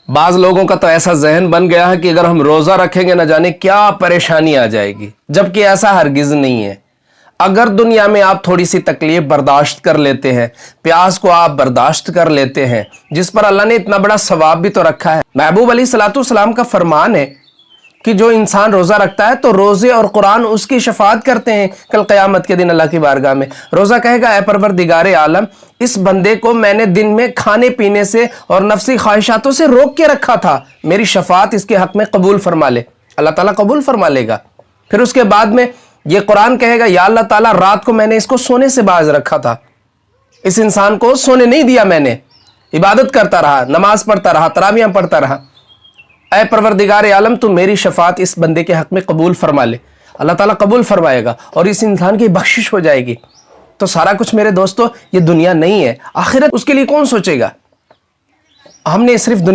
بعض لوگوں کا تو ایسا ذہن بن گیا ہے کہ اگر ہم روزہ رکھیں گے نہ جانے کیا پریشانی آ جائے گی، جبکہ ایسا ہرگز نہیں ہے۔ اگر دنیا میں آپ تھوڑی سی تکلیف برداشت کر لیتے ہیں، پیاس کو آپ برداشت کر لیتے ہیں، جس پر اللہ نے اتنا بڑا ثواب بھی تو رکھا ہے۔ محبوب علیہ الصلوۃ والسلام کا فرمان ہے کہ جو انسان روزہ رکھتا ہے تو روزے اور قرآن اس کی شفاعت کرتے ہیں کل قیامت کے دن اللہ کی بارگاہ میں۔ روزہ کہے گا اے پروردگار عالم، اس بندے کو میں نے دن میں کھانے پینے سے اور نفسی خواہشاتوں سے روک کے رکھا تھا، میری شفاعت اس کے حق میں قبول فرما لے۔ اللہ تعالیٰ قبول فرما لے گا۔ پھر اس کے بعد میں یہ قرآن کہے گا یا اللہ تعالیٰ رات کو میں نے اس کو سونے سے باز رکھا تھا، اس انسان کو سونے نہیں دیا، میں نے عبادت کرتا رہا، نماز پڑھتا رہا، تراویحاں پڑھتا رہا، اے پروردگار عالم تو میری شفاعت اس بندے کے حق میں قبول فرما لے۔ اللہ تعالیٰ قبول فرمائے گا اور اس انسان کی بخشش ہو جائے گی۔ تو سارا کچھ میرے دوستو یہ دنیا نہیں ہے، آخرت اس کے لیے کون سوچے گا؟ ہم نے صرف